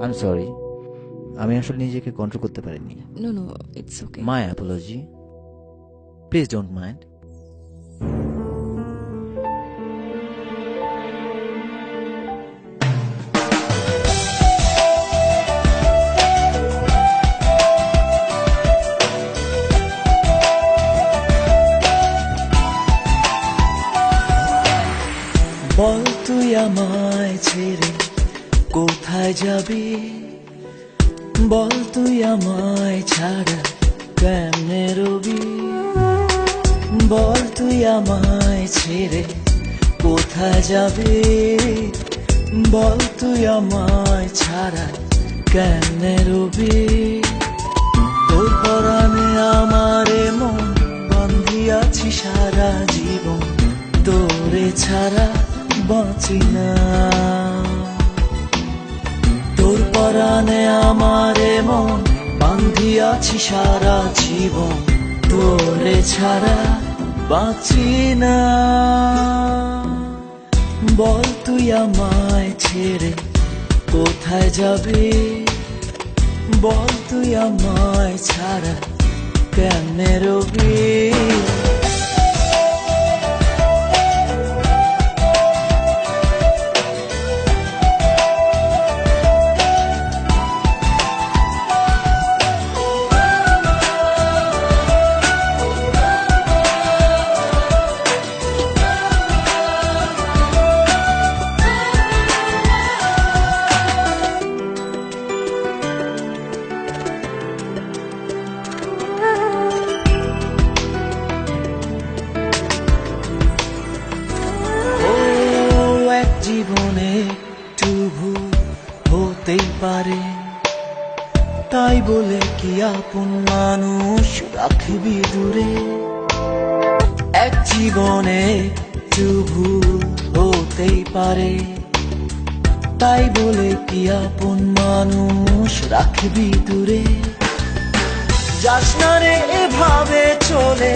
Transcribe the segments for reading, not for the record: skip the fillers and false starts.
I am sorry, আমি আসলে নিজেকে কন্ট্রোল করতে পারিনি। No no, it's okay. My apology, please don't mind. বল তুই আমায় ছেড়ে কোথায় যাবি, বল তুই আমায় ছাড়া কেমনে রবি, বল তুই আমায় ছেড়ে কোথায় যাবি, বল তুই আমায় ছাড়া কেমনে রবি। তোর পরাণে আমার মন বান্ধিয়াছি সারা জীবন, তোরে ছাড়া বাঁচি না। তোর পরাণে আমার মন বান্ধিয়াছি সারা জীবন, তোরে ছাড়া বাঁচি না। বল তুই আমায় ছেড়ে কোথায় যাবি, বল তুই আমায় ছাড়া কেমনে রবি। জীবনে একটু ভুল হতেই পারে, তাই বলে কি আপন মানুষ রাখবি দূরে। এক জীবনে একটু ভুল হতেই পারে, তাই বলে কি আপন মানুষ রাখবি দূরে। যাস না রে এভাবে চলে,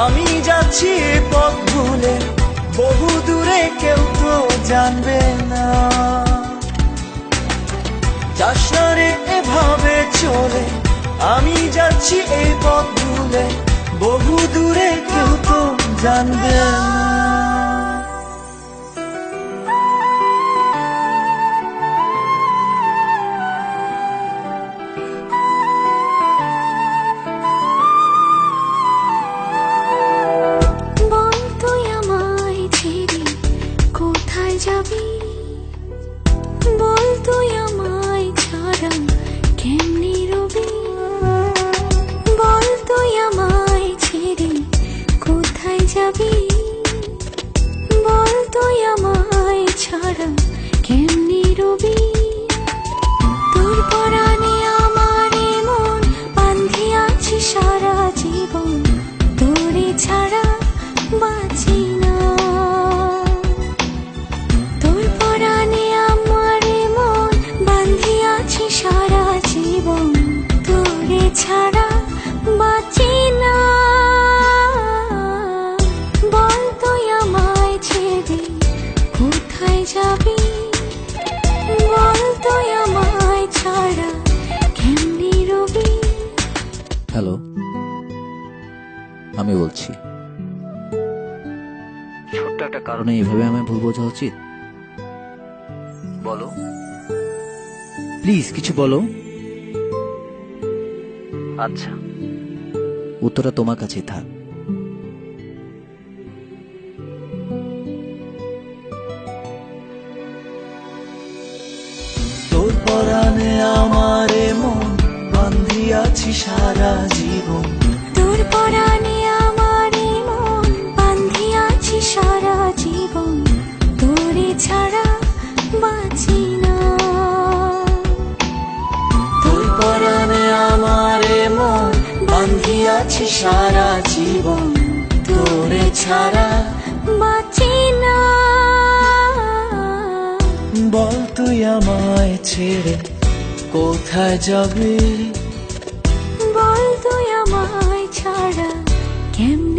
আমি যাচ্ছি এ পথ ভুলে, বহু দূরে কেউ তো জানবে না। যাস না রে এভাবে চলে, আমি যাচ্ছি এই পথ ভুলে, বহু দূরে কেউ তো জানবে না। বল তুই আমায় ছাড়া কেমনে রবি, বল তুই আমায় ছেড়ে কোথায় যাবি, বল তুই আমায় ছাড়া কেমনে রবি। তোর পরাণে আমার মন বান্ধিয়াছি সারা জীবন, তোরে ছাড়া বাঁচি না। তোর পরাণে আমার মন বান্ধিয়াছি সারা জীবন, তোরে ছাড়া বাঁচি না। বল তুই আমায় ছেড়ে কোথায় যাবি, বল তুই আমায় ছাড়া কেমনে রবি। হ্যালো, আমি বলছি। ছোট্ট একটা কারণে এইভাবে আমায় ভুল বোঝা উচিত? বলো প্লিজ, কিছু বলো। আচ্ছা, উত্তরটা তোমার কাছেই থাক। তোর পরাণে আমার মন বান্ধিয়াছি সারা জীবন, তোর পরাণে আমার মন বান্ধিয়াছি সারা জীবন, তোরে ছাড়া বাঁচি না। তোর পরাণে আমার মন বান্ধিয়াছি সারা জীবন, তোরে ছাড়া বাঁচি না। বল তুই আমায় ছেড়ে কোথায় যাবি, বল তুই আমায় ছাড়া কেমনে